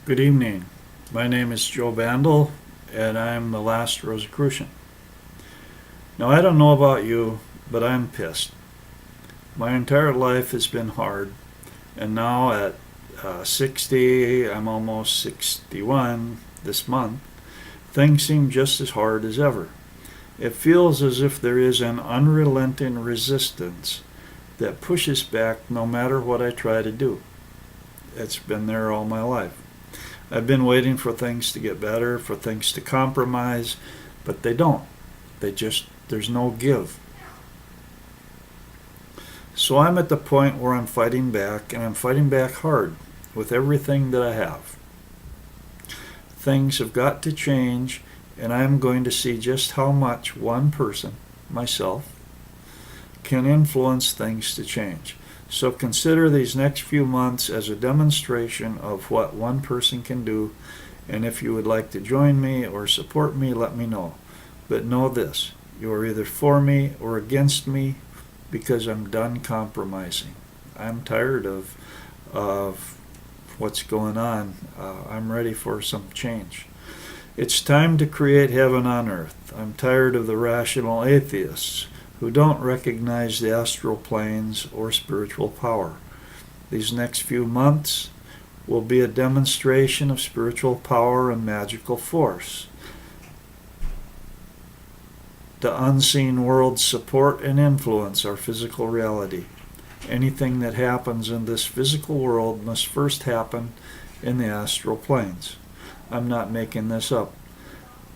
Good evening. My name is Joe Bandel, and I'm the last Rosicrucian. Now, I don't know about you, but I'm pissed. My entire life has been hard, and now at 60, I'm almost 61 this month, things seem just as hard as ever. It feels as if there is an unrelenting resistance that pushes back no matter what I try to do. It's been there all my life. I've been waiting for things to get better, for things to compromise, but they don't. There's no give. So I'm at the point where I'm fighting back, and I'm fighting back hard with everything that I have. Things have got to change, and I'm going to see just how much one person, myself, can influence things to change. So consider these next few months as a demonstration of what one person can do, and if you would like to join me or support me, let me know. But know this, you are either for me or against me, because I'm done compromising. I'm tired of what's going on. I'm ready for some change. It's time to create heaven on earth. I'm tired of the rational atheists who don't recognize the astral planes or spiritual power. These next few months will be a demonstration of spiritual power and magical force. The unseen worlds support and influence our physical reality. Anything that happens in this physical world must first happen in the astral planes. I'm not making this up.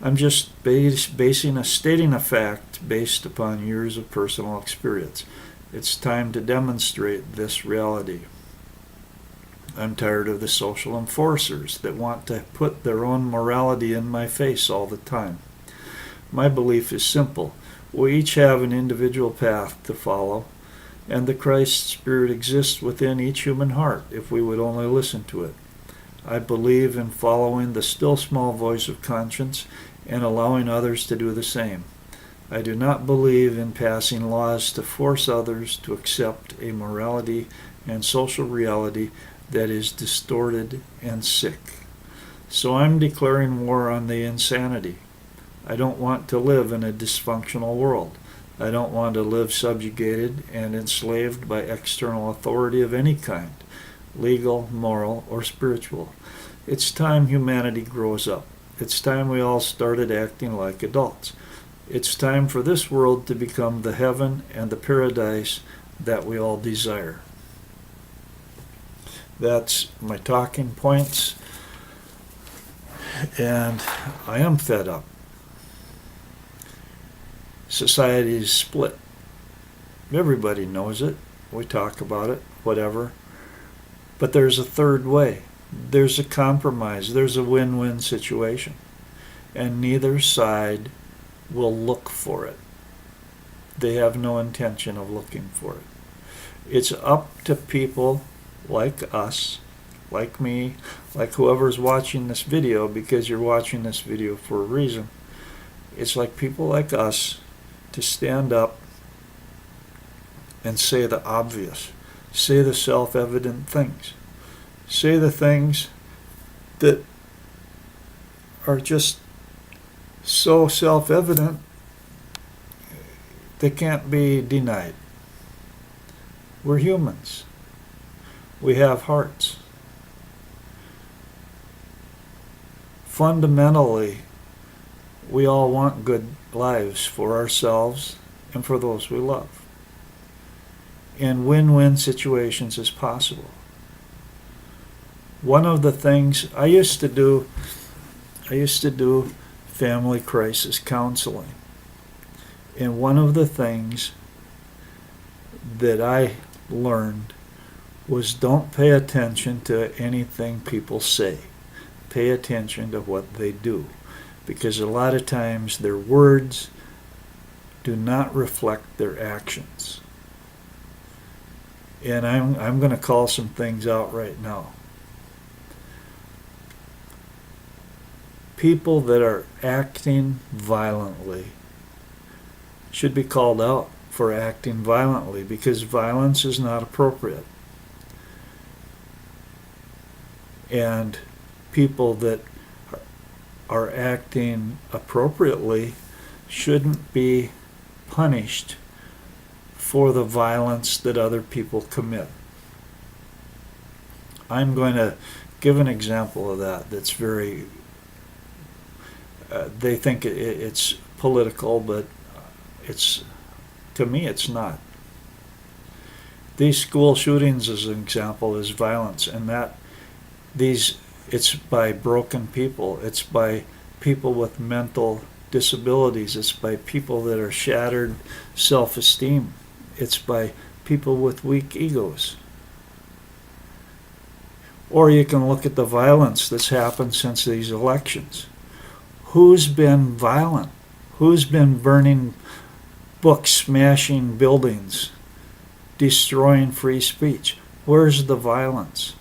I'm just stating a fact based upon years of personal experience. It's time to demonstrate this reality. I'm tired of the social enforcers that want to put their own morality in my face all the time. My belief is simple. We each have an individual path to follow, and the Christ Spirit exists within each human heart if we would only listen to it. I believe in following the still small voice of conscience and allowing others to do the same. I do not believe in passing laws to force others to accept a morality and social reality that is distorted and sick. So I'm declaring war on the insanity. I don't want to live in a dysfunctional world. I don't want to live subjugated and enslaved by external authority of any kind, legal, moral, or spiritual. It's time humanity grows up. It's time we all started acting like adults. It's time for this world to become the heaven and the paradise that we all desire. That's my talking points, and I am fed up. Society is split. Everybody knows it. We talk about it, whatever. But there's a third way. There's a compromise. There's a win-win situation. And neither side will look for it. They have no intention of looking for it. It's up to people like us, like me, like whoever's watching this video, because you're watching this video for a reason. It's like people like us to stand up and say the obvious. Say the self-evident things. Say the things that are just so self-evident they can't be denied. We're humans. We have hearts. Fundamentally, we all want good lives for ourselves and for those we love. And win-win situations is possible. One of the things I used to do family crisis counseling. And one of the things that I learned was don't pay attention to anything people say. Pay attention to what they do. Because a lot of times their words do not reflect their actions. And I'm going to call some things out right now. People that are acting violently should be called out for acting violently, because violence is not appropriate. And people that are acting appropriately shouldn't be punished for the violence that other people commit. I'm going to give an example of that that's very, they think it's political, but to me it's not. These school shootings, as an example, is violence, and it's by broken people. It's by people with mental disabilities. It's by people that are shattered self-esteem. It's by people with weak egos. Or you can look at the violence that's happened since these elections. Who's been violent? Who's been burning books, smashing buildings, destroying free speech? Where's the violence?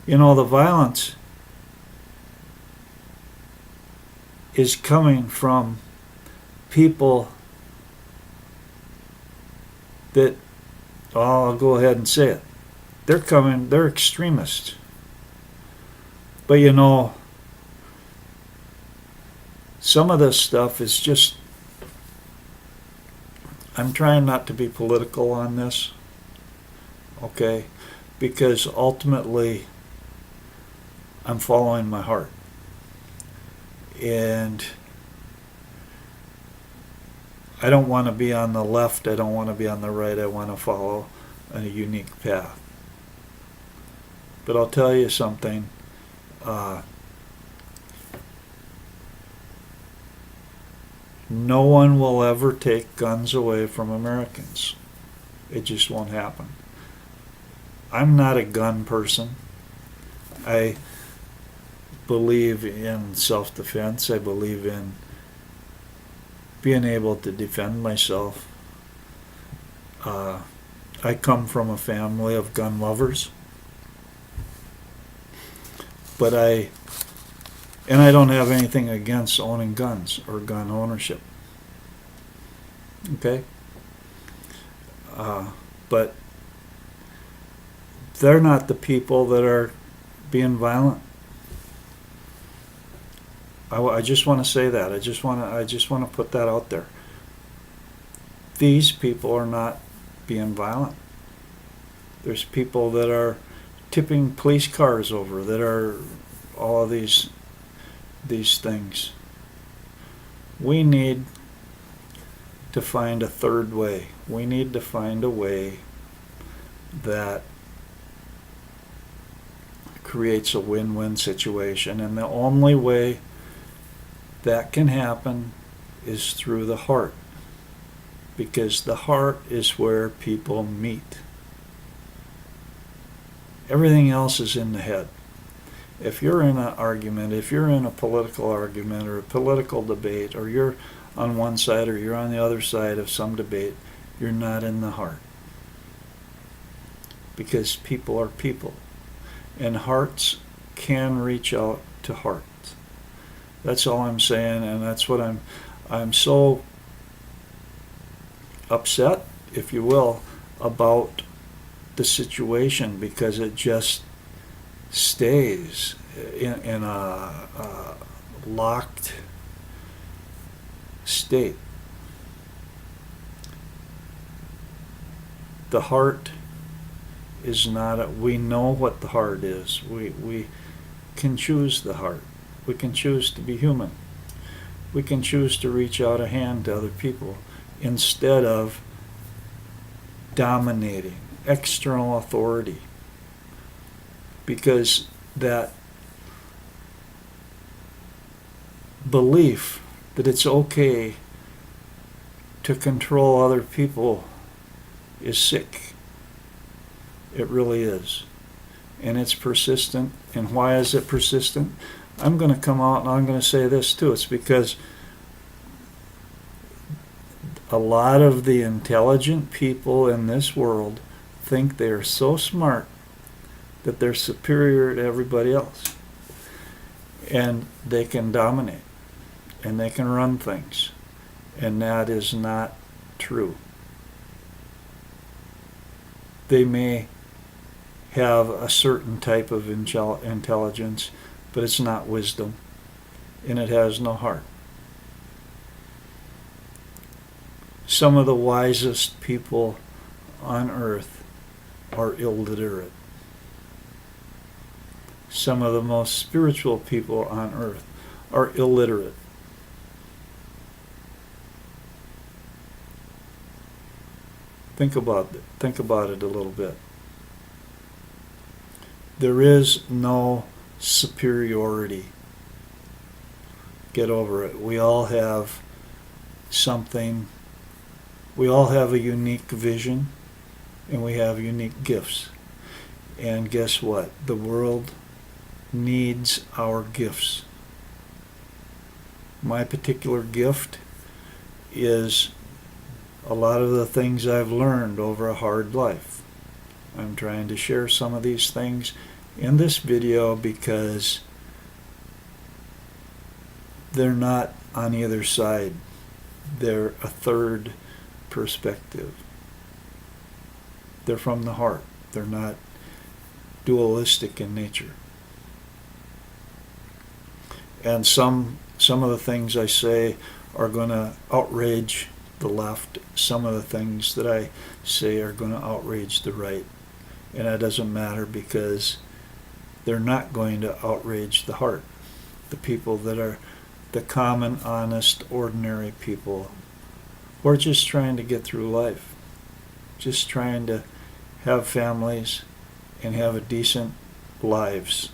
You know, the violence is coming from people that, I'll go ahead and say it, they're extremists. But you know, some of this stuff is just, I'm trying not to be political on this, okay? Because ultimately, I'm following my heart. And I don't want to be on the left, I don't want to be on the right, I want to follow a unique path. But I'll tell you something, no one will ever take guns away from Americans. It just won't happen. I'm not a gun person. I believe in self-defense. I believe in being able to defend myself. I come from a family of gun lovers. But I don't have anything against owning guns or gun ownership. Okay? But they're not the people that are being violent. I just want to say that. I just want to put that out there. These people are not being violent. There's people that are tipping police cars over, that are all of these things. We need to find a third way. We need to find a way that creates a win-win situation, and the only way that can happen is through the heart, because the heart is where people meet. Everything else is in the head. If you're in an argument, if you're in a political argument or a political debate, or you're on one side or you're on the other side of some debate, you're not in the heart. Because people are people. And hearts can reach out to hearts. That's all I'm saying, and that's what I'm so upset, if you will, about the situation, because it just stays in a locked state. The heart is not we know what the heart is. We can choose the heart. We can choose to be human. We can choose to reach out a hand to other people instead of dominating, external authority. Because that belief that it's okay to control other people is sick. It really is. And it's persistent. And why is it persistent? I'm going to come out and I'm going to say this too. It's because a lot of the intelligent people in this world think they are so smart that they're superior to everybody else. And they can dominate. And they can run things. And that is not true. They may have a certain type of intelligence, but it's not wisdom, and it has no heart. Some of the wisest people on earth are illiterate. Some of the most spiritual people on earth are illiterate. Think about it a little bit. There is no superiority. Get over it. We all have something. We all have a unique vision, and we have unique gifts. And guess what? The world needs our gifts. My particular gift is a lot of the things I've learned over a hard life. I'm trying to share some of these things in this video because they're not on either side. They're a third perspective. They're from the heart. They're not dualistic in nature. And some of the things I say are going to outrage the left. Some of the things that I say are going to outrage the right. And that doesn't matter because they're not going to outrage the heart. The people that are the common, honest, ordinary people who are just trying to get through life. Just trying to have families and have a decent lives.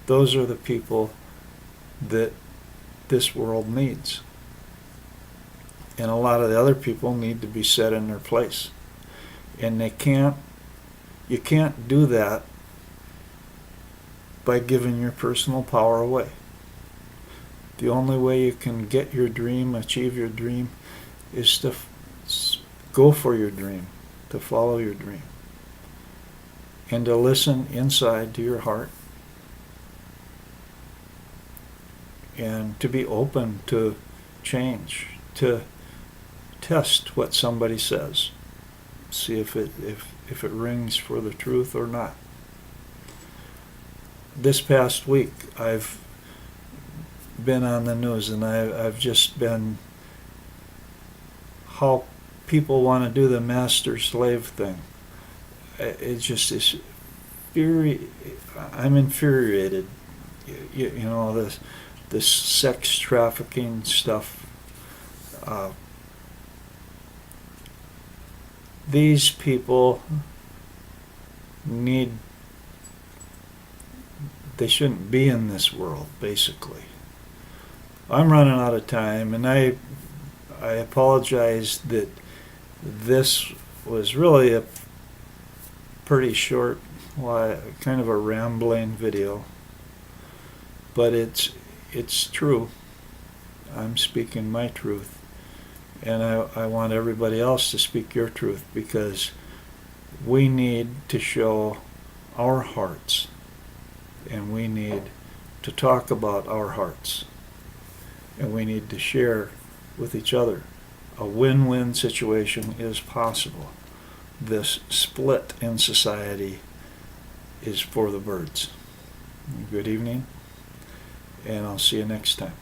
Those are the people that this world needs. And a lot of the other people need to be set in their place. And you can't do that by giving your personal power away. The only way you can get your dream, achieve your dream, is to go for your dream, to follow your dream, and to listen inside to your heart, and to be open to change, to test what somebody says, see if it rings for the truth or not. This past week, I've been on the news, and I've just been how people want to do the master-slave thing. It just is I'm infuriated. You know, this sex trafficking stuff. These people they shouldn't be in this world, basically. I'm running out of time, and I apologize that this was really a pretty short, kind of a rambling video, but it's true. I'm speaking my truth, and I want everybody else to speak your truth, because we need to show our hearts, and we need to talk about our hearts, and we need to share with each other. A win-win situation is possible. This split in society is for the birds. Good evening, and I'll see you next time.